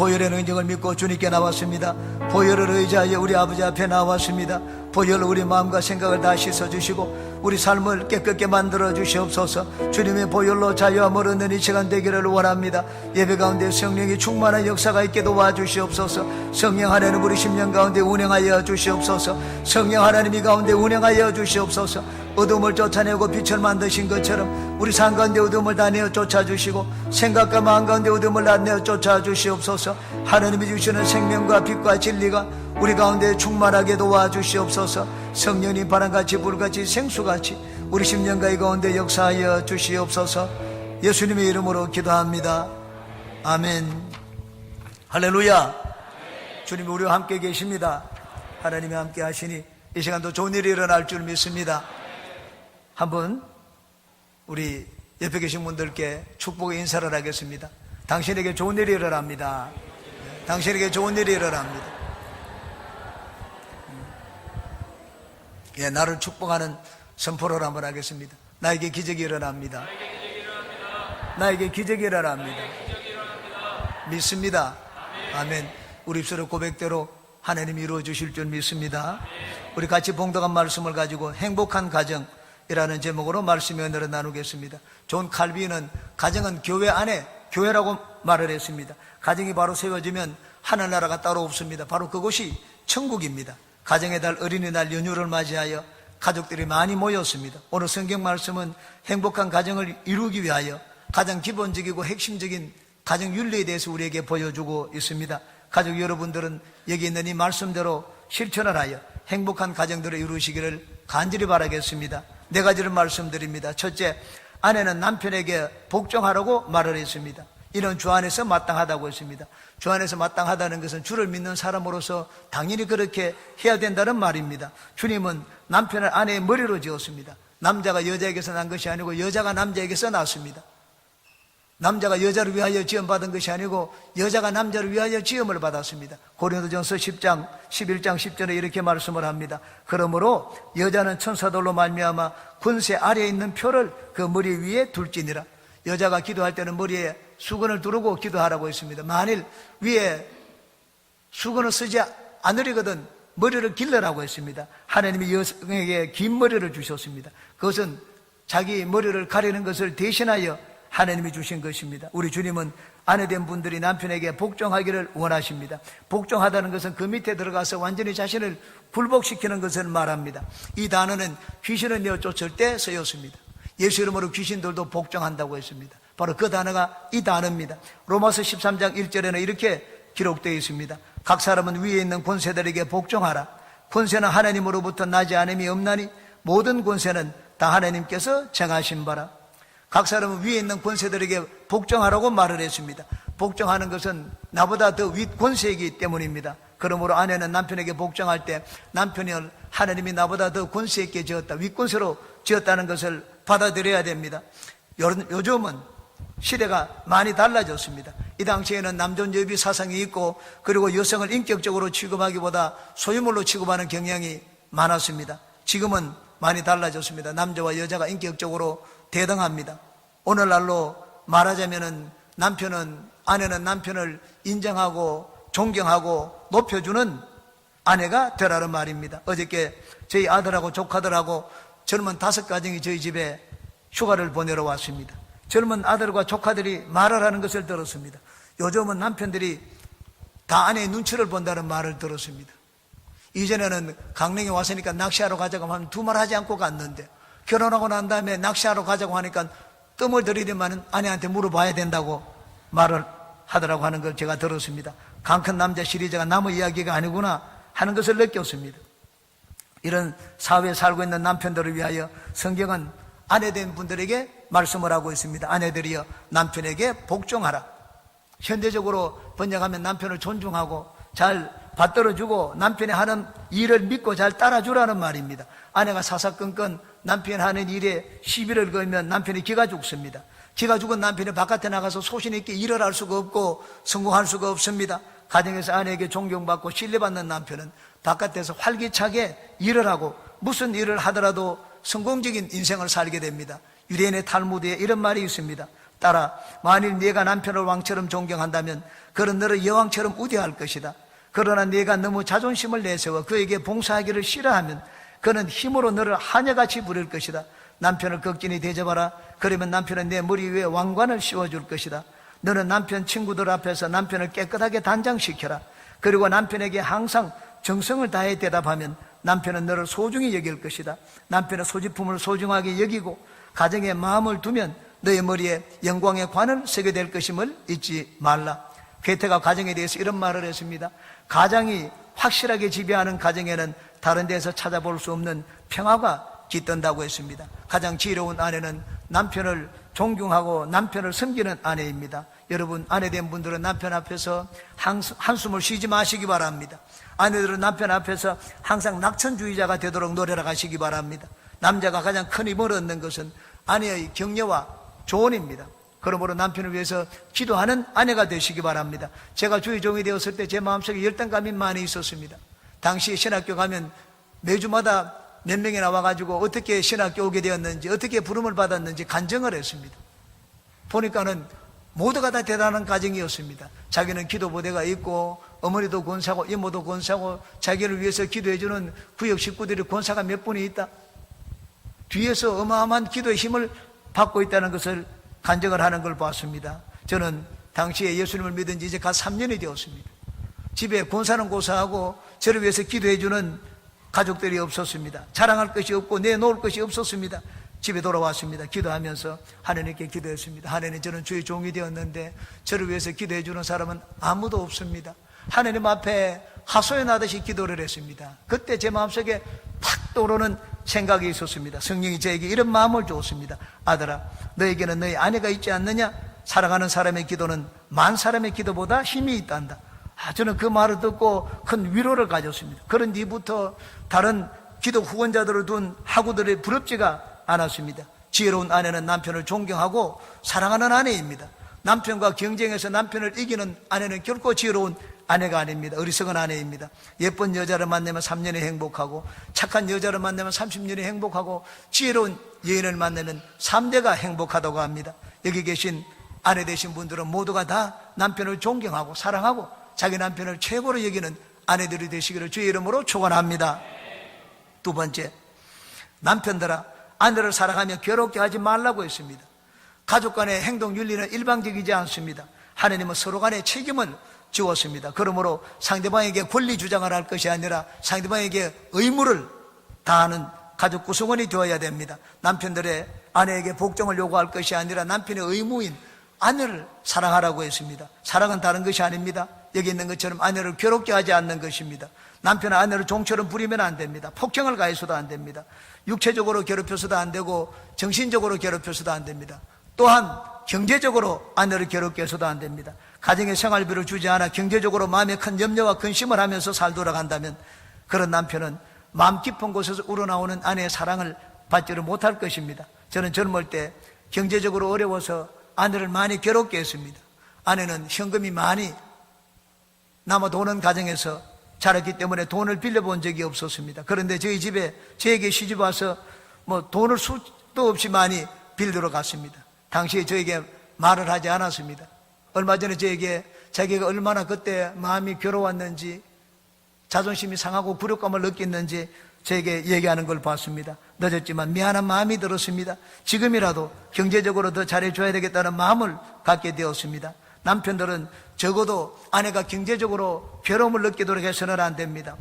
보혈의 능력을 믿고 주님께 나왔습니다. 보혈을 의지하여 우리 아버지 앞에 나왔습니다. 보혈로 우리 마음과 생각을 다 씻어주시고 우리 삶을 깨끗게 만들어 주시옵소서. 주님의 보혈로 자유함을 얻는 이 시간 되기를 원합니다. 예배 가운데 성령이 충만한 역사가 있게 도와주시옵소서. 성령 하나님 우리 심령 가운데 운행하여 주시옵소서. 성령 하나님이 가운데 운행하여 주시옵소서. 어둠을 쫓아내고 빛을 만드신 것처럼 우리 삶 가운데 어둠을 다 내어 쫓아주시고 생각과 마음 가운데 어둠을 다 내어 쫓아주시옵소서. 하나님이 주시는 생명과 빛과 진리가 우리 가운데 충만하게 도와주시옵소서. 성령님 바람같이 불같이 생수같이 우리 심령과 이 가운데 역사하여 주시옵소서. 예수님의 이름으로 기도합니다. 아멘. 할렐루야. 주님이 우리와 함께 계십니다. 하나님이 함께 하시니 이 시간도 좋은 일이 일어날 줄 믿습니다. 한번 우리 옆에 계신 분들께 축복의 인사를 하겠습니다. 당신에게 좋은 일이 일어납니다. 당신에게 좋은 일이 일어납니다. 예, 나를 축복하는 선포를 한번 하겠습니다. 나에게 기적이 일어납니다. 나에게 기적이 일어납니다. 믿습니다. 아멘. 우리 입술의 고백대로 하나님이 이루어 주실 줄 믿습니다. 우리 같이 봉독한 말씀을 가지고 행복한 가정이라는 제목으로 말씀의 은혜를 나누겠습니다. 존 칼빈은 가정은 교회 안에 교회라고 말을 했습니다. 가정이 바로 세워지면 하늘나라가 따로 없습니다. 바로 그곳이 천국입니다. 가정의 달 어린이날 연휴를 맞이하여 가족들이 많이 모였습니다. 오늘 성경 말씀은 행복한 가정을 이루기 위하여 가장 기본적이고 핵심적인 가정 윤리에 대해서 우리에게 보여주고 있습니다. 가족 여러분들은 여기 있는 이 말씀대로 실천을 하여 행복한 가정들을 이루시기를 간절히 바라겠습니다. 네 가지를 말씀드립니다. 첫째, 아내는 남편에게 복종하라고 말을 했습니다. 이는 주 안에서 마땅하다고 했습니다. 주 안에서 마땅하다는 것은 주를 믿는 사람으로서 당연히 그렇게 해야 된다는 말입니다. 주님은 남편을 아내의 머리로 지었습니다. 남자가 여자에게서 난 것이 아니고 여자가 남자에게서 났습니다. 남자가 여자를 위하여 지음받은 것이 아니고 여자가 남자를 위하여 지음을 받았습니다. 고린도전서 10장 11장 10절에 이렇게 말씀을 합니다. 그러므로 여자는 천사들로 말미암아 권세 아래에 있는 표를 그 머리 위에 둘지니라. 여자가 기도할 때는 머리에 수건을 두르고 기도하라고 했습니다. 만일 위에 수건을 쓰지 않으려거든 머리를 길러라고 했습니다. 하나님이 여성에게 긴 머리를 주셨습니다. 그것은 자기 머리를 가리는 것을 대신하여 하나님이 주신 것입니다. 우리 주님은 아내된 분들이 남편에게 복종하기를 원하십니다. 복종하다는 것은 그 밑에 들어가서 완전히 자신을 굴복시키는 것을 말합니다. 이 단어는 귀신을 내어 쫓을 때 쓰였습니다. 예수 이름으로 귀신들도 복종한다고 했습니다. 바로 그 단어가 이 단어입니다. 로마서 13장 1절에는 이렇게 기록되어 있습니다. 각 사람은 위에 있는 권세들에게 복종하라. 권세는 하나님으로부터 나지 않음이 없나니 모든 권세는 다 하나님께서 정하신 바라. 각 사람은 위에 있는 권세들에게 복종하라고 말을 했습니다. 복종하는 것은 나보다 더 윗 권세이기 때문입니다. 그러므로 아내는 남편에게 복종할 때 남편이 하나님이 나보다 더 권세 있게 지었다, 윗권세로 지었다는 것을 받아들여야 됩니다. 요즘은 시대가 많이 달라졌습니다. 이 당시에는 남존여비 사상이 있고 그리고 여성을 인격적으로 취급하기보다 소유물로 취급하는 경향이 많았습니다. 지금은 많이 달라졌습니다. 남자와 여자가 인격적으로 대등합니다. 오늘날로 말하자면은 아내는 남편을 인정하고 존경하고 높여주는 아내가 되라는 말입니다. 어저께 저희 아들하고 조카들하고 젊은 5가정이 저희 집에 휴가를 보내러 왔습니다. 젊은 아들과 조카들이 말을 하는 것을 들었습니다. 요즘은 남편들이 다 아내의 눈치를 본다는 말을 들었습니다. 이전에는 강릉에 왔으니까 낚시하러 가자고 하면 두 말 하지 않고 갔는데 결혼하고 난 다음에 낚시하러 가자고 하니까 뜸을 들이려면 아내한테 물어봐야 된다고 말을 하더라고 하는 걸 제가 들었습니다. 강큰 남자 시리즈가 남의 이야기가 아니구나 하는 것을 느꼈습니다. 이런 사회에 살고 있는 남편들을 위하여 성경은 아내된 분들에게 말씀을 하고 있습니다. 아내들이여 남편에게 복종하라. 현대적으로 번역하면 남편을 존중하고 잘 받들어주고 남편이 하는 일을 믿고 잘 따라주라는 말입니다. 아내가 사사건건 남편이 하는 일에 시비를 걸면 남편이 기가 죽습니다. 기가 죽은 남편이 바깥에 나가서 소신 있게 일을 할 수가 없고 성공할 수가 없습니다. 가정에서 아내에게 존경받고 신뢰받는 남편은 바깥에서 활기차게 일을 하고 무슨 일을 하더라도 성공적인 인생을 살게 됩니다. 유대인의 탈무드에 이런 말이 있습니다. 따라 만일 네가 남편을 왕처럼 존경한다면 그는 너를 여왕처럼 우대할 것이다. 그러나 네가 너무 자존심을 내세워 그에게 봉사하기를 싫어하면 그는 힘으로 너를 하녀같이 부릴 것이다. 남편을 극진히 대접하라. 그러면 남편은 내 머리 위에 왕관을 씌워줄 것이다. 너는 남편 친구들 앞에서 남편을 깨끗하게 단장시켜라. 그리고 남편에게 항상 정성을 다해 대답하면 남편은 너를 소중히 여길 것이다. 남편의 소지품을 소중하게 여기고 가정에 마음을 두면 너의 머리에 영광의 관을 쓰게 될 것임을 잊지 말라. 괴테가 가정에 대해서 이런 말을 했습니다. 가장이 확실하게 지배하는 가정에는 다른 데서 찾아볼 수 없는 평화가 깃든다고 했습니다. 가장 지혜로운 아내는 남편을 존경하고 남편을 섬기는 아내입니다. 여러분, 아내된 분들은 남편 앞에서 한숨을 쉬지 마시기 바랍니다. 아내들은 남편 앞에서 항상 낙천주의자가 되도록 노래를 하시기 바랍니다. 남자가 가장 큰 힘을 얻는 것은 아내의 격려와 조언입니다. 그러므로 남편을 위해서 기도하는 아내가 되시기 바랍니다. 제가 주의 종이 되었을 때 제 마음속에 열등감이 많이 있었습니다. 당시 신학교 가면 매주마다 몇 명이 나와가지고 어떻게 신학교 오게 되었는지, 어떻게 부름을 받았는지 간증을 했습니다. 보니까는 모두가 다 대단한 가정이었습니다. 자기는 기도부대가 있고 어머니도 권사고 이모도 권사고 자기를 위해서 기도해주는 구역 식구들이 권사가 몇 분이 있다. 뒤에서 어마어마한 기도의 힘을 받고 있다는 것을 간증을 하는 걸 봤습니다. 저는 당시에 예수님을 믿은 지 이제 갓 3년이 되었습니다. 집에 권사는 고사하고 저를 위해서 기도해주는 가족들이 없었습니다. 자랑할 것이 없고 내놓을 것이 없었습니다. 집에 돌아왔습니다. 기도하면서 하나님께 기도했습니다. 하나님, 저는 주의 종이 되었는데 저를 위해서 기도해주는 사람은 아무도 없습니다. 하나님 앞에 하소연하듯이 기도를 했습니다. 그때 제 마음속에 팍 떠오르는 생각이 있었습니다. 성령이 저에게 이런 마음을 주었습니다. 아들아, 너에게는 너희 아내가 있지 않느냐? 사랑하는 사람의 기도는 만 사람의 기도보다 힘이 있단다. 저는 그 말을 듣고 큰 위로를 가졌습니다. 그런 뒤부터 다른 기도 후원자들을 둔 학우들이 부럽지가 않았습니다. 지혜로운 아내는 남편을 존경하고 사랑하는 아내입니다. 남편과 경쟁해서 남편을 이기는 아내는 결코 지혜로운 아내가 아닙니다. 어리석은 아내입니다. 예쁜 여자를 만나면 3년이 행복하고 착한 여자를 만나면 30년이 행복하고 지혜로운 여인을 만나면 3대가 행복하다고 합니다. 여기 계신 아내 되신 분들은 모두가 다 남편을 존경하고 사랑하고 자기 남편을 최고로 여기는 아내들이 되시기를 주의 이름으로 축원합니다. 두 번째, 남편들아, 아내를 사랑하며 괴롭게 하지 말라고 했습니다. 가족 간의 행동 윤리는 일방적이지 않습니다. 하나님은 서로 간의 책임을 지웠습니다. 그러므로 상대방에게 권리 주장을 할 것이 아니라 상대방에게 의무를 다하는 가족 구성원이 되어야 됩니다. 남편들의 아내에게 복종을 요구할 것이 아니라 남편의 의무인 아내를 사랑하라고 했습니다. 사랑은 다른 것이 아닙니다. 여기 있는 것처럼 아내를 괴롭게 하지 않는 것입니다. 남편은 아내를 종처럼 부리면 안 됩니다. 폭행을 가해서도 안 됩니다. 육체적으로 괴롭혀서도 안 되고 정신적으로 괴롭혀서도 안 됩니다. 또한 경제적으로 아내를 괴롭게 해서도 안 됩니다. 가정에 생활비를 주지 않아 경제적으로 마음에 큰 염려와 근심을 하면서 살도록 한다면 그런 남편은 마음 깊은 곳에서 우러나오는 아내의 사랑을 받지를 못할 것입니다. 저는 젊을 때 경제적으로 어려워서 아내를 많이 괴롭게 했습니다. 아내는 현금이 많이 남아 도는 가정에서 자랐기 때문에 돈을 빌려본 적이 없었습니다. 그런데 저희 집에 저에게 시집 와서 돈을 수도 없이 많이 빌리러 갔습니다. 당시에 저에게 말을 하지 않았습니다. 얼마 전에 저에게 자기가 얼마나 그때 마음이 괴로웠는지 자존심이 상하고 굴욕감을 느꼈는지 저에게 얘기하는 걸 봤습니다. 늦었지만 미안한 마음이 들었습니다. 지금이라도 경제적으로 더 잘해줘야 되겠다는 마음을 갖게 되었습니다. 남편들은 적어도 아내가 경제적으로 괴로움을 느끼도록 해서는 안 됩니다.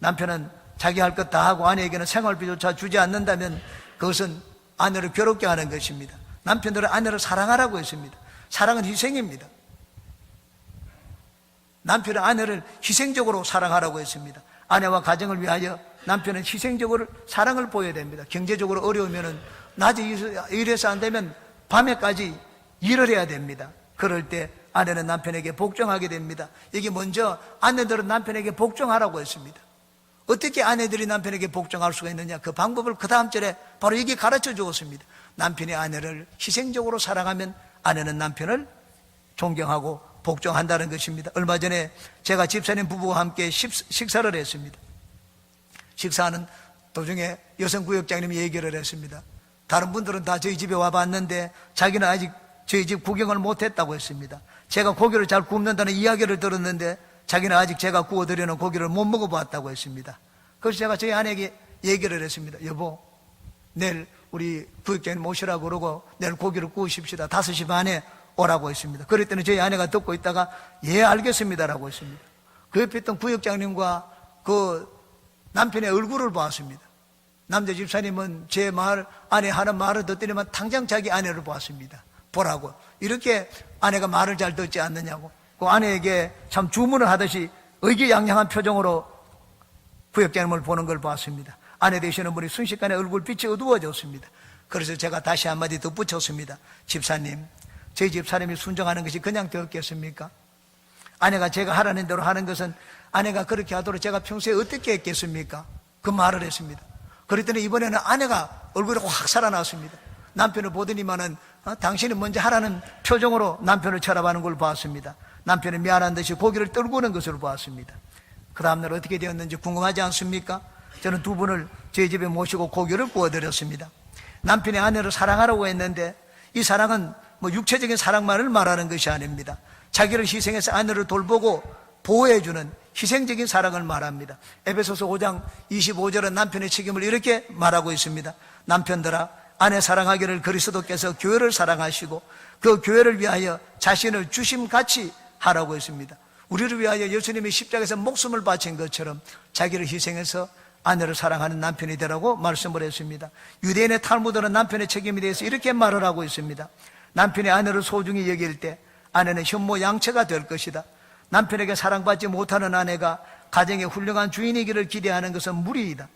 남편은 자기 할 것 다 하고 아내에게는 생활비조차 주지 않는다면 그것은 아내를 괴롭게 하는 것입니다. 남편들은 아내를 사랑하라고 했습니다. 사랑은 희생입니다. 남편은 아내를 희생적으로 사랑하라고 했습니다. 아내와 가정을 위하여 남편은 희생적으로 사랑을 보여야 됩니다. 경제적으로 어려우면 낮에 일해서 안 되면 밤에까지 일을 해야 됩니다. 그럴 때 아내는 남편에게 복종하게 됩니다. 이게 먼저 아내들은 남편에게 복종하라고 했습니다. 어떻게 아내들이 남편에게 복종할 수가 있느냐? 그 방법을 그 다음 절에 바로 이게 가르쳐 주었습니다. 남편이 아내를 희생적으로 사랑하면 아내는 남편을 존경하고 복종한다는 것입니다. 얼마 전에 제가 집사님 부부와 함께 식사를 했습니다. 식사하는 도중에 여성구역장님이 얘기를 했습니다. 다른 분들은 다 저희 집에 와봤는데 자기는 아직 저희 집 구경을 못했다고 했습니다. 제가 고기를 잘 굽는다는 이야기를 들었는데 자기는 아직 제가 구워드리는 고기를 못 먹어봤다고 했습니다. 그래서 제가 저희 아내에게 얘기를 했습니다. 여보, 내일 우리 부육장님 모시라고 그러고 내일 고기를 구우십시다. 5시 반에 오라고 했습니다. 그랬더니 저희 아내가 듣고 있다가 예 알겠습니다라고 했습니다. 그 옆에 있던 구역장님과 그 남편의 얼굴을 보았습니다. 남자 집사님은 제 말, 아내 하는 말을 듣더니만 당장 자기 아내를 보았습니다. 보라고. 이렇게 아내가 말을 잘 듣지 않느냐고. 그 아내에게 참 주문을 하듯이 의기양양한 표정으로 구역장님을 보는 걸 보았습니다. 아내 되시는 분이 순식간에 얼굴빛이 어두워졌습니다. 그래서 제가 다시 한마디 덧붙였습니다. 집사님, 저희 집사람이 순종하는 것이 그냥 되었겠습니까? 아내가 제가 하라는 대로 하는 것은 아내가 그렇게 하도록 제가 평소에 어떻게 했겠습니까? 그 말을 했습니다. 그랬더니 이번에는 아내가 얼굴이 확 살아났습니다. 남편을 보더니만은 당신이 먼저 하라는 표정으로 남편을 쳐다보는 걸 봤습니다. 남편이 미안한 듯이 고개를 떨구는 것을 봤습니다. 그 다음날 어떻게 되었는지 궁금하지 않습니까? 저는 두 분을 저희 집에 모시고 고기를 구워드렸습니다. 남편이 아내를 사랑하라고 했는데 이 사랑은 뭐 육체적인 사랑만을 말하는 것이 아닙니다. 자기를 희생해서 아내를 돌보고 보호해주는 희생적인 사랑을 말합니다. 에베소서 5장 25절은 남편의 책임을 이렇게 말하고 있습니다. 남편들아, 아내 사랑하기를 그리스도께서 교회를 사랑하시고 그 교회를 위하여 자신을 주심같이 하라고 했습니다. 우리를 위하여 예수님이 십자가에서 목숨을 바친 것처럼 자기를 희생해서 아내를 사랑하는 남편이 되라고 말씀을 했습니다. 유대인의 탈무드는 남편의 책임에 대해서 이렇게 말을 하고 있습니다. 남편이 아내를 소중히 여길 때 아내는 현모양처가 될 것이다. 남편에게 사랑받지 못하는 아내가 가정의 훌륭한 주인이기를 기대하는 것은 무리이다.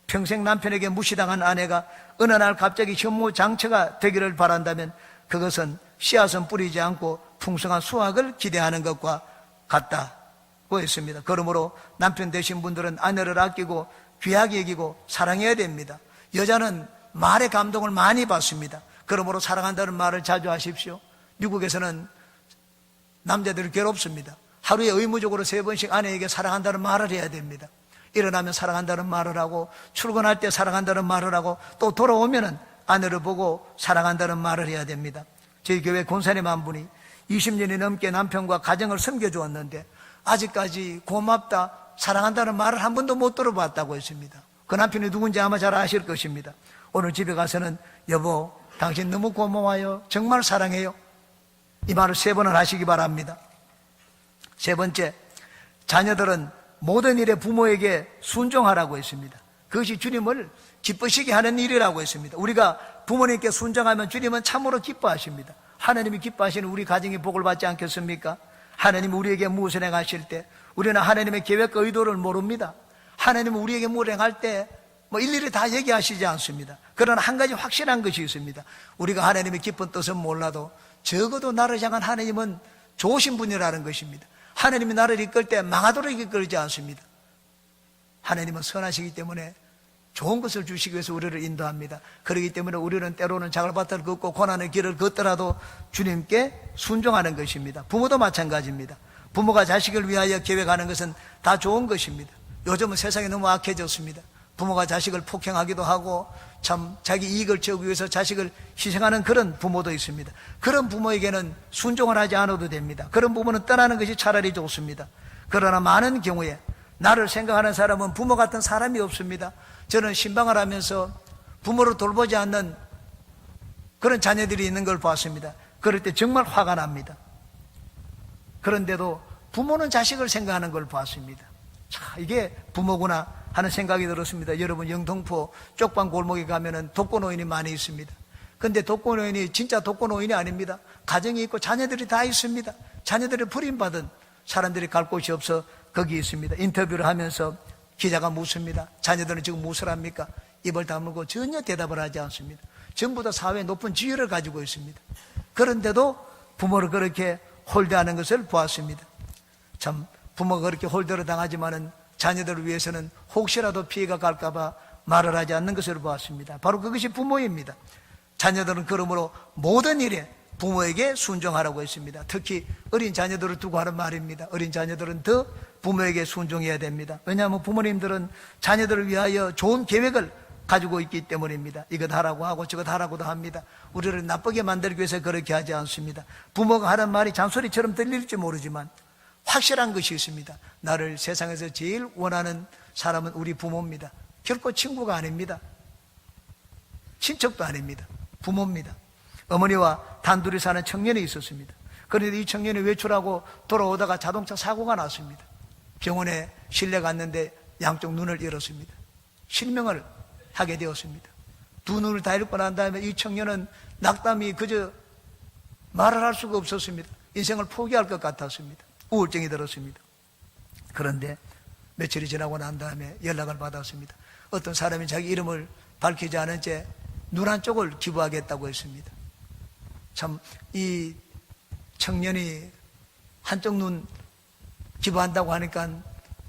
평생 남편에게 무시당한 아내가 어느 날 갑자기 현모장처가 되기를 바란다면 그것은 씨앗은 뿌리지 않고 풍성한 수확을 기대하는 것과 같다고 했습니다. 그러므로 남편 되신 분들은 아내를 아끼고 귀하게 여기고 사랑해야 됩니다. 여자는 말의 감동을 많이 받습니다. 그러므로 사랑한다는 말을 자주 하십시오. 미국에서는 남자들이 괴롭습니다. 하루에 의무적으로 3번씩 아내에게 사랑한다는 말을 해야 됩니다. 일어나면 사랑한다는 말을 하고 출근할 때 사랑한다는 말을 하고 또 돌아오면은 아내를 보고 사랑한다는 말을 해야 됩니다. 저희 교회 권사님 한 분이 20년이 넘게 남편과 가정을 섬겨주었는데 아직까지 고맙다, 사랑한다는 말을 한 번도 못 들어봤다고 했습니다. 그 남편이 누군지 아마 잘 아실 것입니다. 오늘 집에 가서는 여보, 당신 너무 고마워요, 정말 사랑해요, 이 말을 3번을 하시기 바랍니다. 3번째, 자녀들은 모든 일에 부모에게 순종하라고 했습니다. 그것이 주님을 기쁘시게 하는 일이라고 했습니다. 우리가 부모님께 순종하면 주님은 참으로 기뻐하십니다. 하나님이 기뻐하시는 우리 가정이 복을 받지 않겠습니까? 하나님이 우리에게 무엇을 행하실 때 우리는 하나님의 계획과 의도를 모릅니다. 하나님은 우리에게 무엇을 행할 때 일일이 다 얘기하시지 않습니다. 그러나 한 가지 확실한 것이 있습니다. 우리가 하나님의 깊은 뜻은 몰라도 적어도 나를 향한 하나님은 좋으신 분이라는 것입니다. 하나님이 나를 이끌 때 망하도록 이끌지 않습니다. 하나님은 선하시기 때문에 좋은 것을 주시기 위해서 우리를 인도합니다. 그렇기 때문에 우리는 때로는 자갈밭을 걷고 고난의 길을 걷더라도 주님께 순종하는 것입니다. 부모도 마찬가지입니다. 부모가 자식을 위하여 계획하는 것은 다 좋은 것입니다. 요즘은 세상이 너무 악해졌습니다. 부모가 자식을 폭행하기도 하고 참 자기 이익을 채우기 위해서 자식을 희생하는 그런 부모도 있습니다. 그런 부모에게는 순종을 하지 않아도 됩니다. 그런 부모는 떠나는 것이 차라리 좋습니다. 그러나 많은 경우에 나를 생각하는 사람은 부모 같은 사람이 없습니다. 저는 신방을 하면서 부모를 돌보지 않는 그런 자녀들이 있는 걸 봤습니다. 그럴 때 정말 화가 납니다. 그런데도 부모는 자식을 생각하는 걸 봤습니다. 자, 이게 부모구나 하는 생각이 들었습니다. 여러분, 영등포 쪽방 골목에 가면은 독거노인이 많이 있습니다. 근데 독거노인이 진짜 독거노인이 아닙니다. 가정이 있고 자녀들이 다 있습니다. 자녀들이 버림받은 사람들이 갈 곳이 없어 거기 있습니다. 인터뷰를 하면서 기자가 묻습니다. 자녀들은 지금 무엇을 합니까? 입을 다물고 전혀 대답을 하지 않습니다. 전부 다 사회에 높은 지위를 가지고 있습니다. 그런데도 부모를 그렇게 홀대하는 것을 보았습니다. 참 부모가 그렇게 홀대를 당하지만은 자녀들을 위해서는 혹시라도 피해가 갈까봐 말을 하지 않는 것을 보았습니다. 바로 그것이 부모입니다. 자녀들은 그러므로 모든 일에 부모에게 순종하라고 했습니다. 특히 어린 자녀들을 두고 하는 말입니다. 어린 자녀들은 더 부모에게 순종해야 됩니다. 왜냐하면 부모님들은 자녀들을 위하여 좋은 계획을 가지고 있기 때문입니다. 이것 하라고 하고 저것 하라고도 합니다. 우리를 나쁘게 만들기 위해서 그렇게 하지 않습니다. 부모가 하는 말이 잔소리처럼 들릴지 모르지만 확실한 것이 있습니다. 나를 세상에서 제일 원하는 사람은 우리 부모입니다. 결코 친구가 아닙니다. 친척도 아닙니다. 부모입니다. 어머니와 단둘이 사는 청년이 있었습니다. 그런데 이 청년이 외출하고 돌아오다가 자동차 사고가 났습니다. 병원에 실려 갔는데 양쪽 눈을 잃었습니다. 실명을 하게 되었습니다. 두 눈을 다 잃고 난 다음에 이 청년은 낙담이 그저 말을 할 수가 없었습니다. 인생을 포기할 것 같았습니다. 우울증이 들었습니다. 그런데 며칠이 지나고 난 다음에 연락을 받았습니다. 어떤 사람이 자기 이름을 밝히지 않은 채 눈 한쪽을 기부하겠다고 했습니다. 참, 이 청년이 한쪽 눈 기부한다고 하니까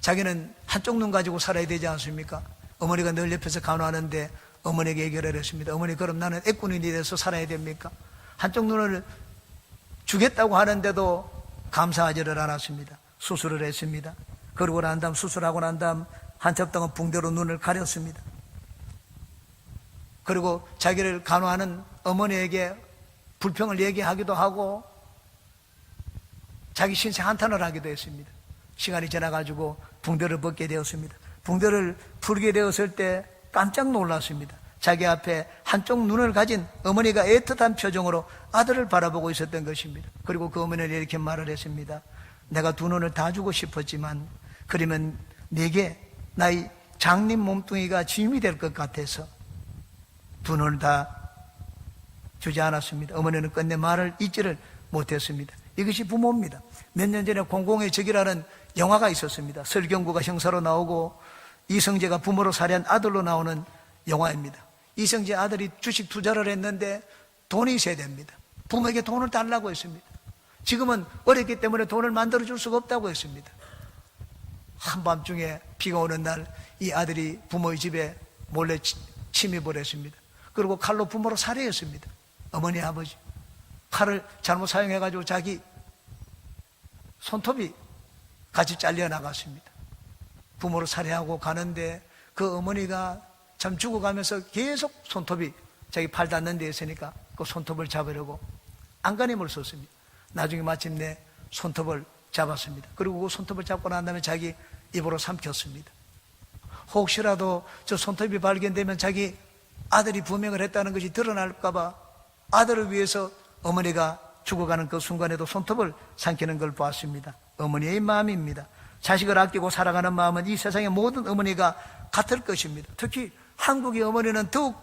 자기는 한쪽 눈 가지고 살아야 되지 않습니까? 어머니가 늘 옆에서 간호하는데 어머니에게 얘기를 했습니다. 어머니, 그럼 나는 애꾼이 돼서 살아야 됩니까? 한쪽 눈을 주겠다고 하는데도 감사하지를 않았습니다. 수술을 했습니다. 그러고 난 다음, 수술하고 난 다음 한참 동안 붕대로 눈을 가렸습니다. 그리고 자기를 간호하는 어머니에게 불평을 얘기하기도 하고 자기 신세 한탄을 하기도 했습니다. 시간이 지나가지고 붕대를 벗게 되었습니다. 붕대를 풀게 되었을 때 깜짝 놀랐습니다. 자기 앞에 한쪽 눈을 가진 어머니가 애틋한 표정으로 아들을 바라보고 있었던 것입니다. 그리고 그 어머니는 이렇게 말을 했습니다. 내가 두 눈을 다 주고 싶었지만 그러면 네게 나의 장님 몸뚱이가 짐이 될 것 같아서 두 눈을 다 주지 않았습니다. 어머니는 끝내 말을 잊지를 못했습니다. 이것이 부모입니다. 몇 년 전에 공공의 적이라는 영화가 있었습니다. 설경구가 형사로 나오고 이성재가 부모로 살해한 아들로 나오는 영화입니다. 이성재 아들이 주식 투자를 했는데 돈이 세대입니다. 부모에게 돈을 달라고 했습니다. 지금은 어렸기 때문에 돈을 만들어줄 수가 없다고 했습니다. 한밤중에 비가 오는 날 이 아들이 부모의 집에 몰래 침입을 했습니다. 그리고 칼로 부모를 살해했습니다. 어머니, 아버지. 칼을 잘못 사용해가지고 자기 손톱이 같이 잘려나갔습니다. 부모를 살해하고 가는데 그 어머니가 참 죽어가면서 계속 손톱이 자기 팔 닿는 데 있으니까 그 손톱을 잡으려고 안간힘을 썼습니다. 나중에 마침내 손톱을 잡았습니다. 그리고 그 손톱을 잡고 난 다음에 자기 입으로 삼켰습니다. 혹시라도 저 손톱이 발견되면 자기 아들이 부명을 했다는 것이 드러날까봐 아들을 위해서 어머니가 죽어가는 그 순간에도 손톱을 삼키는 걸 보았습니다. 어머니의 마음입니다. 자식을 아끼고 살아가는 마음은 이 세상의 모든 어머니가 같을 것입니다. 특히 한국의 어머니는 더욱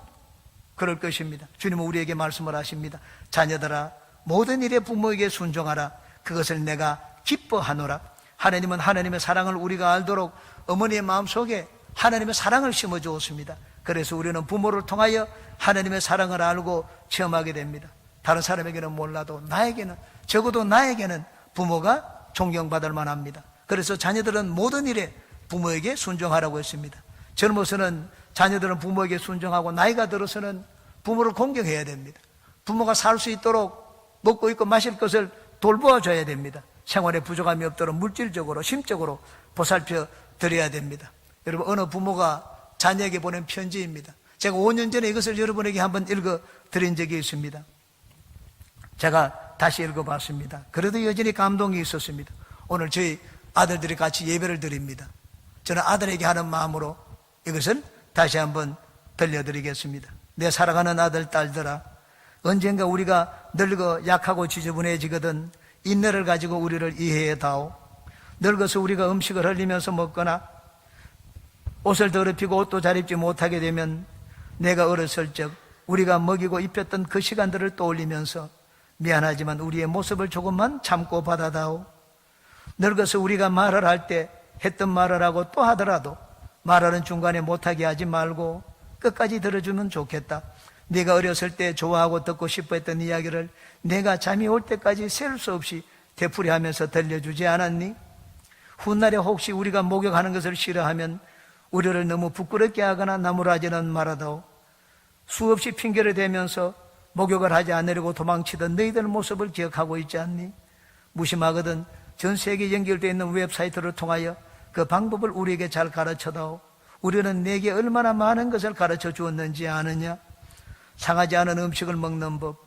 그럴 것입니다. 주님은 우리에게 말씀을 하십니다. 자녀들아, 모든 일에 부모에게 순종하라. 그것을 내가 기뻐하노라. 하나님은 하나님의 사랑을 우리가 알도록 어머니의 마음속에 하나님의 사랑을 심어주었습니다. 그래서 우리는 부모를 통하여 하나님의 사랑을 알고 체험하게 됩니다. 다른 사람에게는 몰라도 나에게는, 적어도 나에게는 부모가 존경받을 만합니다. 그래서 자녀들은 모든 일에 부모에게 순종하라고 했습니다. 젊어서는 자녀들은 부모에게 순종하고 나이가 들어서는 부모를 공경해야 됩니다. 부모가 살 수 있도록 먹고 입고 마실 것을 돌보아줘야 됩니다. 생활에 부족함이 없도록 물질적으로, 심적으로 보살펴 드려야 됩니다. 여러분, 어느 부모가 자녀에게 보낸 편지입니다. 제가 5년 전에 이것을 여러분에게 한번 읽어 드린 적이 있습니다. 제가 다시 읽어봤습니다. 그래도 여전히 감동이 있었습니다. 오늘 저희 아들들이 같이 예배를 드립니다. 저는 아들에게 하는 마음으로 이것을 다시 한번 들려드리겠습니다. 내 사랑하는 아들, 딸들아, 언젠가 우리가 늙어 약하고 지저분해지거든 인내를 가지고 우리를 이해해 다오. 늙어서 우리가 음식을 흘리면서 먹거나 옷을 더럽히고 옷도 잘 입지 못하게 되면 내가 어렸을 적 우리가 먹이고 입혔던 그 시간들을 떠올리면서 미안하지만 우리의 모습을 조금만 참고 받아다오. 늙어서 우리가 말을 할 때 했던 말을 하고 또 하더라도 말하는 중간에 못하게 하지 말고 끝까지 들어주면 좋겠다. 네가 어렸을 때 좋아하고 듣고 싶어 했던 이야기를 내가 잠이 올 때까지 셀 수 없이 되풀이하면서 들려주지 않았니? 훗날에 혹시 우리가 목욕하는 것을 싫어하면 우리를 너무 부끄럽게 하거나 나무라지는 말아다오. 수없이 핑계를 대면서 목욕을 하지 않으려고 도망치던 너희들 모습을 기억하고 있지 않니? 무심하거든 전 세계에 연결되어 있는 웹사이트를 통하여 그 방법을 우리에게 잘 가르쳐다오. 우리는 내게 얼마나 많은 것을 가르쳐 주었는지 아느냐? 상하지 않은 음식을 먹는 법,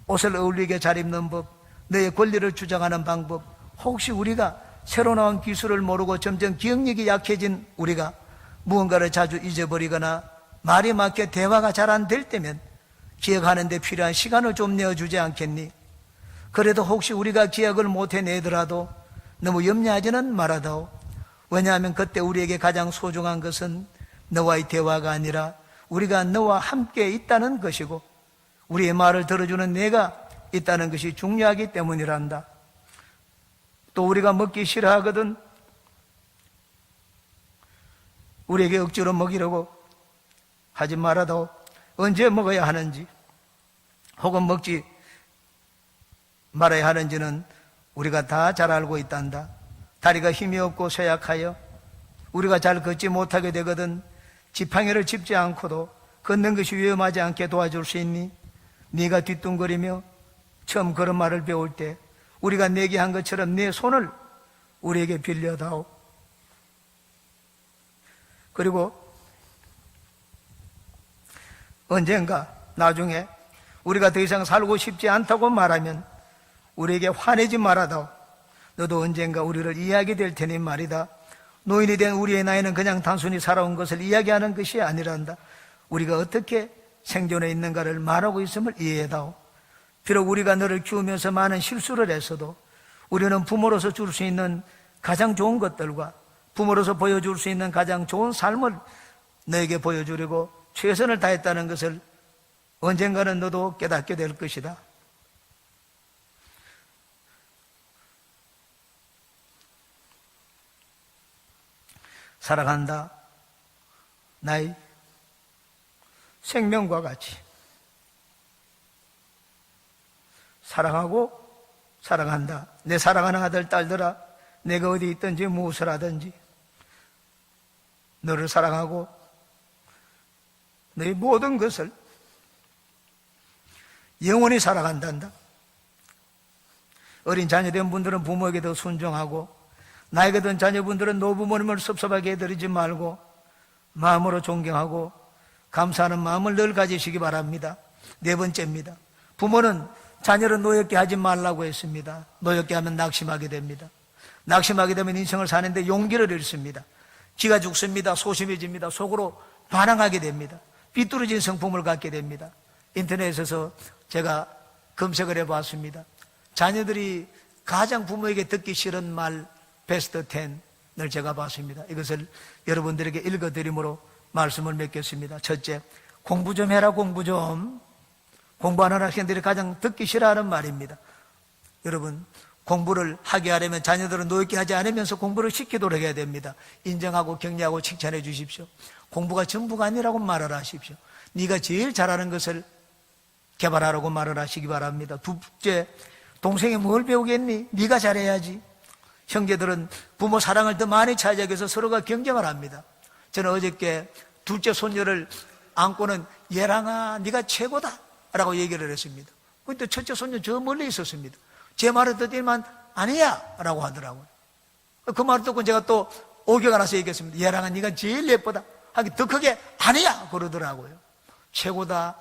옷을 어울리게 잘 입는 법, 너의 권리를 주장하는 방법. 혹시 우리가 새로 나온 기술을 모르고 점점 기억력이 약해진 우리가 무언가를 자주 잊어버리거나 말이 맞게 대화가 잘 안 될 때면 기억하는 데 필요한 시간을 좀 내어주지 않겠니? 그래도 혹시 우리가 기억을 못 해내더라도 너무 염려하지는 말아다오. 왜냐하면 그때 우리에게 가장 소중한 것은 너와의 대화가 아니라 우리가 너와 함께 있다는 것이고 우리의 말을 들어주는 내가 있다는 것이 중요하기 때문이란다. 또 우리가 먹기 싫어하거든 우리에게 억지로 먹이려고 하지 말아도 언제 먹어야 하는지 혹은 먹지 말아야 하는지는 우리가 다 잘 알고 있단다. 다리가 힘이 없고 쇠약하여 우리가 잘 걷지 못하게 되거든 지팡이를 짚지 않고도 걷는 것이 위험하지 않게 도와줄 수 있니? 네가 뒤뚱거리며 처음 걸음마를 배울 때 우리가 내게 한 것처럼 내 손을 우리에게 빌려다오. 그리고 언젠가 나중에 우리가 더 이상 살고 싶지 않다고 말하면 우리에게 화내지 말아다오. 너도 언젠가 우리를 이해하게 될 테니 말이다. 노인이 된 우리의 나이는 그냥 단순히 살아온 것을 이야기하는 것이 아니란다. 우리가 어떻게 생존해 있는가를 말하고 있음을 이해해다오. 비록 우리가 너를 키우면서 많은 실수를 했어도 우리는 부모로서 줄 수 있는 가장 좋은 것들과 부모로서 보여줄 수 있는 가장 좋은 삶을 너에게 보여주려고 최선을 다했다는 것을 언젠가는 너도 깨닫게 될 것이다. 살아간다. 나의 생명과 같이 사랑하고 사랑한다. 내 사랑하는 아들, 딸들아, 내가 어디 있든지 무엇을 하든지 너를 사랑하고 너의 모든 것을 영원히 사랑한단다. 어린 자녀된 분들은 부모에게 더 순종하고 나이가 든 자녀분들은 노부모님을 섭섭하게 해드리지 말고 마음으로 존경하고 감사하는 마음을 늘 가지시기 바랍니다. 네 번째입니다. 부모는 자녀를 노엽게 하지 말라고 했습니다. 노엽게 하면 낙심하게 됩니다. 낙심하게 되면 인생을 사는데 용기를 잃습니다. 기가 죽습니다. 소심해집니다. 속으로 반항하게 됩니다. 삐뚤어진 성품을 갖게 됩니다. 인터넷에서 제가 검색을 해봤습니다. 자녀들이 가장 부모에게 듣기 싫은 말 베스트 10을 제가 봤습니다. 이것을 여러분들에게 읽어드림으로 말씀을 맺겠습니다. 첫째, 공부 좀 해라. 공부 좀. 공부하는 학생들이 가장 듣기 싫어하는 말입니다. 여러분, 공부를 하게 하려면 자녀들은 노엽게 하지 않으면서 공부를 시키도록 해야 됩니다. 인정하고 격려하고 칭찬해 주십시오. 공부가 전부가 아니라고 말을 하십시오. 네가 제일 잘하는 것을 개발하라고 말을 하시기 바랍니다. 둘째, 동생이 뭘 배우겠니? 네가 잘해야지. 형제들은 부모 사랑을 더 많이 차지하기 위해서 서로가 경쟁을 합니다. 저는 어저께 둘째 손녀를 안고는 예랑아 네가 최고다 라고 얘기를 했습니다. 그런데 첫째 손녀 저 멀리 있었습니다. 제 말을 듣더니만 아니야 라고 하더라고요. 그 말을 듣고 제가 또 오겨가 나서 얘기했습니다. 예랑아 네가 제일 예쁘다 하기 더 크게 아니야 그러더라고요. 최고다,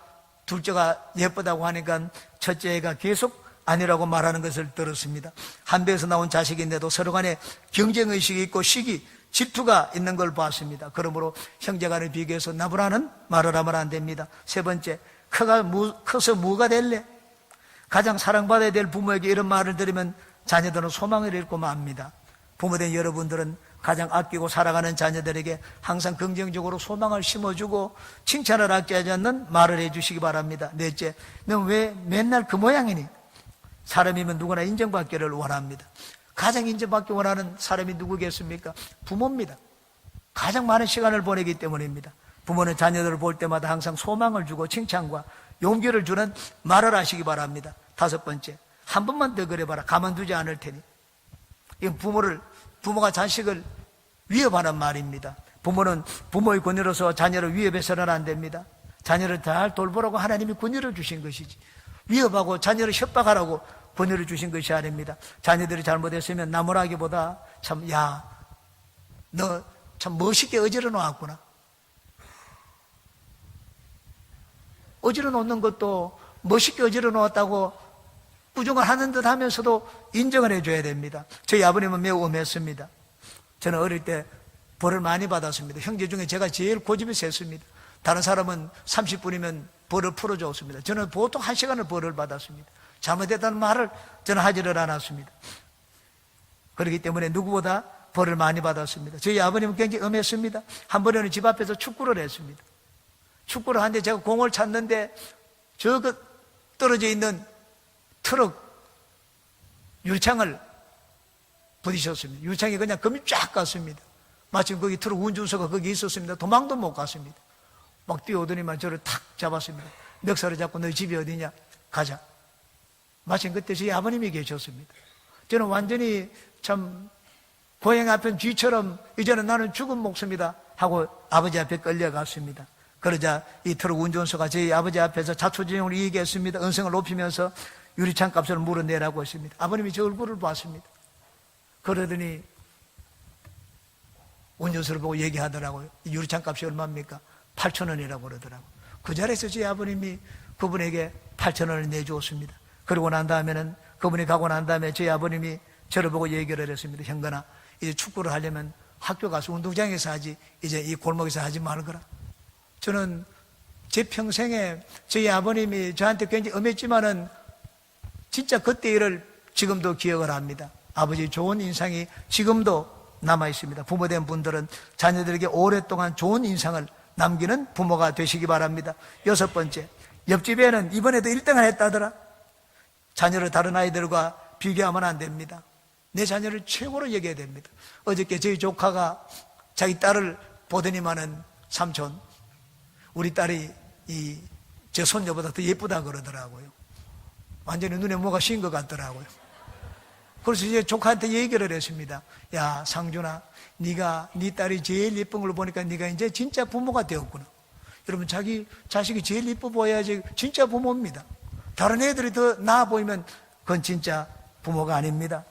둘째가 예쁘다고 하니까 첫째가 계속 아니라고 말하는 것을 들었습니다. 한 배에서 나온 자식인데도 서로 간에 경쟁의식이 있고 시기, 질투가 있는 걸 봤습니다. 그러므로 형제간을 비교해서 나부라는 말을 하면 안 됩니다. 세 번째, 커서 뭐가 될래? 가장 사랑받아야 될 부모에게 이런 말을 들으면 자녀들은 소망을 잃고 맙니다. 부모된 여러분들은 가장 아끼고 사랑하는 자녀들에게 항상 긍정적으로 소망을 심어주고 칭찬을 아끼지 않는 말을 해주시기 바랍니다. 넷째, 넌 왜 맨날 그 모양이니? 사람이면 누구나 인정받기를 원합니다. 가장 인정받기 원하는 사람이 누구겠습니까? 부모입니다. 가장 많은 시간을 보내기 때문입니다. 부모는 자녀들을 볼 때마다 항상 소망을 주고 칭찬과 용기를 주는 말을 하시기 바랍니다. 다섯 번째, 한 번만 더 그래봐라. 가만두지 않을 테니. 이건 부모가 자식을 위협하는 말입니다. 부모는 부모의 권위로서 자녀를 위협해서는 안 됩니다. 자녀를 잘 돌보라고 하나님이 권위를 주신 것이지 위협하고 자녀를 협박하라고 권위를 주신 것이 아닙니다. 자녀들이 잘못했으면 나무라기보다 참, 야, 너 참 멋있게 어지러 놓았구나. 어지러 놓는 것도 멋있게 어지러 놓았다고 부정을 하는 듯 하면서도 인정을 해줘야 됩니다. 저희 아버님은 매우 엄했습니다. 저는 어릴 때 벌을 많이 받았습니다. 형제 중에 제가 제일 고집이 셌습니다. 다른 사람은 30분이면 벌을 풀어줬습니다. 저는 보통 1시간을 벌을 받았습니다. 잘못했다는 말을 저는 하지를 않았습니다. 그렇기 때문에 누구보다 벌을 많이 받았습니다. 저희 아버님은 굉장히 엄했습니다. 한 번에는 집 앞에서 축구를 했습니다. 축구를 하는데 제가 공을 찼는데 저 떨어져 있는 트럭 유리창을 부딪혔습니다. 유리창이 그냥 금이 쫙 갔습니다. 마침 거기 트럭 운전수가 거기 있었습니다. 도망도 못 갔습니다. 막 뛰어오더니만 저를 탁 잡았습니다. 멱살을 잡고 너희 집이 어디냐? 가자. 마침 그때 저희 아버님이 계셨습니다. 저는 완전히 참 고양이 앞엔 쥐처럼 이제는 나는 죽은 목숨이다 하고 아버지 앞에 끌려갔습니다. 그러자 이 트럭 운전수가 저희 아버지 앞에서 자초지종을 얘기했습니다. 언성을 높이면서 유리창 값을 물어내라고 했습니다. 아버님이 제 얼굴을 봤습니다. 그러더니 운전수를 보고 얘기하더라고요. 유리창 값이 얼마입니까? 8,000원이라고 그러더라고요. 그 자리에서 저희 아버님이 그분에게 8,000원을 내주었습니다. 그러고 난 다음에는 그분이 가고 난 다음에 저희 아버님이 저를 보고 얘기를 했습니다. 형건아, 이제 축구를 하려면 학교 가서 운동장에서 하지 이제 이 골목에서 하지 말거라. 저는 제 평생에 저희 아버님이 저한테 굉장히 엄했지만은 진짜 그때 일을 지금도 기억을 합니다. 아버지 좋은 인상이 지금도 남아 있습니다. 부모된 분들은 자녀들에게 오랫동안 좋은 인상을 남기는 부모가 되시기 바랍니다. 6번째, 옆집에는 이번에도 1등을 했다더라. 자녀를 다른 아이들과 비교하면 안 됩니다. 내 자녀를 최고로 여겨야 됩니다. 어저께 저희 조카가 자기 딸을 보더니만은 삼촌, 우리 딸이 제 손녀보다 더 예쁘다 그러더라고요. 완전히 눈에 뭐가 씌인 것 같더라고요. 그래서 이제 조카한테 얘기를 했습니다. 야, 상준아, 네가 네 딸이 제일 예쁜 걸 보니까 네가 이제 진짜 부모가 되었구나. 여러분, 자기 자식이 제일 예뻐 보여야지 진짜 부모입니다. 다른 애들이 더 나아 보이면 그건 진짜 부모가 아닙니다.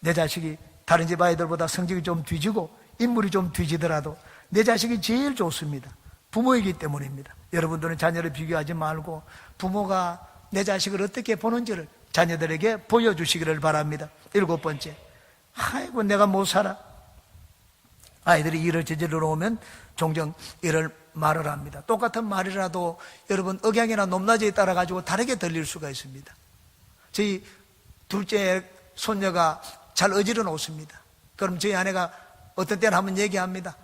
내 자식이 다른 집 아이들보다 성적이 좀 뒤지고 인물이 좀 뒤지더라도 내 자식이 제일 좋습니다. 부모이기 때문입니다. 여러분들은 자녀를 비교하지 말고 부모가 내 자식을 어떻게 보는지를 자녀들에게 보여주시기를 바랍니다. 7번째, 아이고 내가 못 살아. 아이들이 일을 저지르러 오면 종종 이를 말을 합니다. 똑같은 말이라도 여러분 억양이나 높낮이에 따라 가지고 다르게 들릴 수가 있습니다. 저희 둘째 손녀가 잘 어지러 놓습니다. 그럼 저희 아내가 어떤 때는 한번 얘기합니다.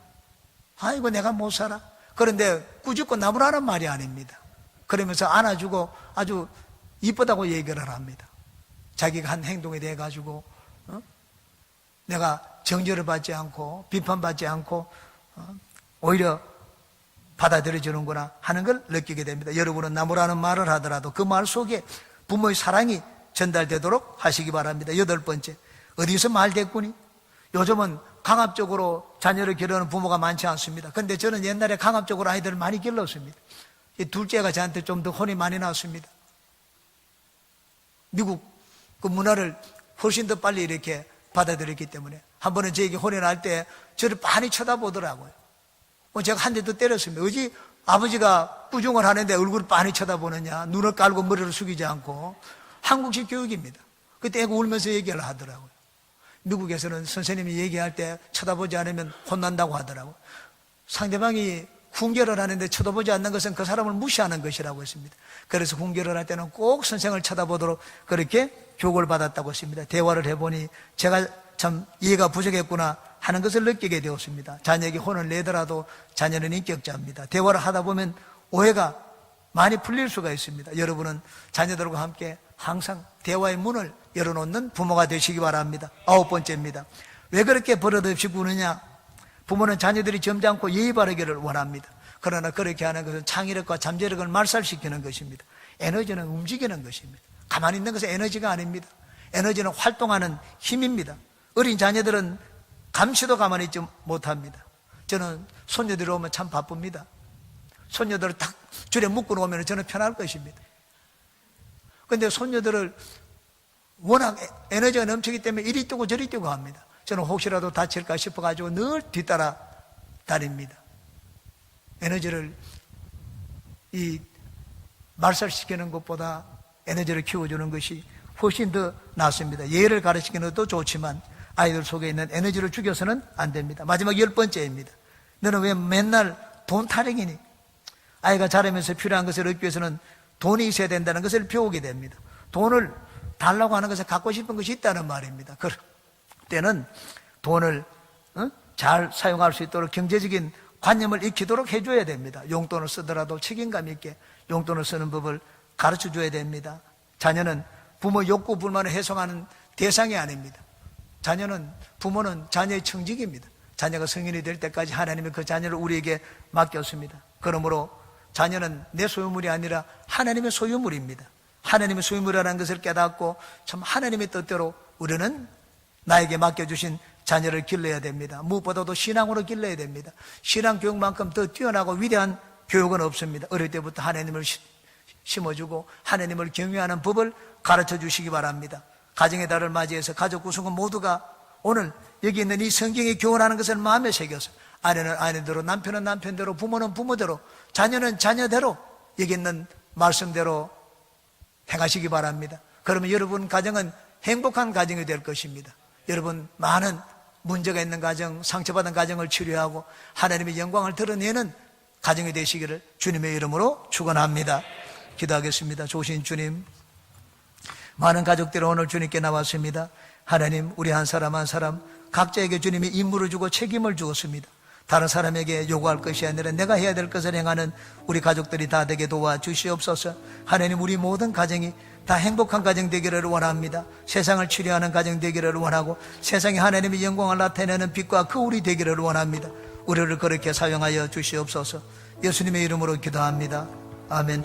아이고 내가 못 살아. 그런데 꾸짖고 나무라는 말이 아닙니다. 그러면서 안아주고 아주 이쁘다고 얘기를 합니다. 자기가 한 행동에 대해 가지고 내가 정죄를 받지 않고 비판받지 않고 오히려 받아들여주는구나 하는 걸 느끼게 됩니다. 여러분은 나무라는 말을 하더라도 그 말 속에 부모의 사랑이 전달되도록 하시기 바랍니다. 8번째, 어디서 말대꾸니? 요즘은 강압적으로 자녀를 기르는 부모가 많지 않습니다. 그런데 저는 옛날에 강압적으로 아이들을 많이 길렀습니다. 이 둘째가 저한테 좀 더 혼이 많이 났습니다. 미국 그 문화를 훨씬 더 빨리 이렇게 받아들였기 때문에 한 번은 저에게 혼이 날 때 저를 많이 쳐다보더라고요. 제가 한 대도 때렸습니다. 어찌 아버지가 꾸중을 하는데 얼굴을 빤히 쳐다보느냐, 눈을 깔고 머리를 숙이지 않고. 한국식 교육입니다. 그때 애가 울면서 얘기를 하더라고요. 미국에서는 선생님이 얘기할 때 쳐다보지 않으면 혼난다고 하더라고요. 상대방이 훈계를 하는데 쳐다보지 않는 것은 그 사람을 무시하는 것이라고 했습니다. 그래서 훈계를 할 때는 꼭 선생을 쳐다보도록 그렇게 교육을 받았다고 했습니다. 대화를 해보니 제가 참 이해가 부족했구나 하는 것을 느끼게 되었습니다. 자녀에게 혼을 내더라도 자녀는 인격자입니다. 대화를 하다 보면 오해가 많이 풀릴 수가 있습니다. 여러분은 자녀들과 함께 항상 대화의 문을 열어놓는 부모가 되시기 바랍니다. 9번째입니다. 왜 그렇게 버릇없이 구느냐? 부모는 자녀들이 점잖고 예의 바르기를 원합니다. 그러나 그렇게 하는 것은 창의력과 잠재력을 말살시키는 것입니다. 에너지는 움직이는 것입니다. 가만히 있는 것은 에너지가 아닙니다. 에너지는 활동하는 힘입니다. 어린 자녀들은 감시도 가만히 있지 못합니다. 저는 손녀들이 오면 참 바쁩니다. 손녀들을 딱 줄에 묶어 놓으면 저는 편할 것입니다. 그런데 손녀들을 워낙 에너지가 넘치기 때문에 이리 뛰고 저리 뛰고 합니다. 저는 혹시라도 다칠까 싶어가지고 늘 뒤따라 다닙니다. 에너지를 말살시키는 것보다 에너지를 키워주는 것이 훨씬 더 낫습니다. 예를 가르치기는 것도 좋지만 아이들 속에 있는 에너지를 죽여서는 안 됩니다. 마지막 10번째입니다. 너는 왜 맨날 돈 타령이니? 아이가 자라면서 필요한 것을 얻기 위해서는 돈이 있어야 된다는 것을 배우게 됩니다. 돈을 달라고 하는 것에 갖고 싶은 것이 있다는 말입니다. 그럴 때는 돈을 잘 사용할 수 있도록 경제적인 관념을 익히도록 해줘야 됩니다. 용돈을 쓰더라도 책임감 있게 용돈을 쓰는 법을 가르쳐 줘야 됩니다. 자녀는 부모 욕구 불만을 해소하는 대상이 아닙니다. 부모는 자녀의 청직입니다. 자녀가 성인이 될 때까지 하나님이 그 자녀를 우리에게 맡겼습니다. 그러므로 자녀는 내 소유물이 아니라 하나님의 소유물입니다. 하나님의 소유물이라는 것을 깨닫고 참 하나님의 뜻대로 우리는 나에게 맡겨주신 자녀를 길러야 됩니다. 무엇보다도 신앙으로 길러야 됩니다. 신앙 교육만큼 더 뛰어나고 위대한 교육은 없습니다. 어릴 때부터 하나님을 심어주고 하나님을 경외하는 법을 가르쳐 주시기 바랍니다. 가정의 달을 맞이해서 가족 구성원 모두가 오늘 여기 있는 이 성경이 교훈하는 것을 마음에 새겨서 아내는 아내대로, 남편은 남편대로, 부모는 부모대로, 자녀는 자녀대로 여기 있는 말씀대로 행하시기 바랍니다. 그러면 여러분 가정은 행복한 가정이 될 것입니다. 여러분 많은 문제가 있는 가정, 상처받은 가정을 치료하고 하나님의 영광을 드러내는 가정이 되시기를 주님의 이름으로 축원합니다. 기도하겠습니다. 좋으신 주님, 많은 가족들이 오늘 주님께 나왔습니다. 하나님, 우리 한 사람 한 사람 각자에게 주님이 임무를 주고 책임을 주었습니다. 다른 사람에게 요구할 것이 아니라 내가 해야 될 것을 행하는 우리 가족들이 다 되게 도와주시옵소서. 하나님, 우리 모든 가정이 다 행복한 가정 되기를 원합니다. 세상을 치료하는 가정 되기를 원하고 세상에 하나님의 영광을 나타내는 빛과 거울이 되기를 원합니다. 우리를 그렇게 사용하여 주시옵소서. 예수님의 이름으로 기도합니다. 아멘.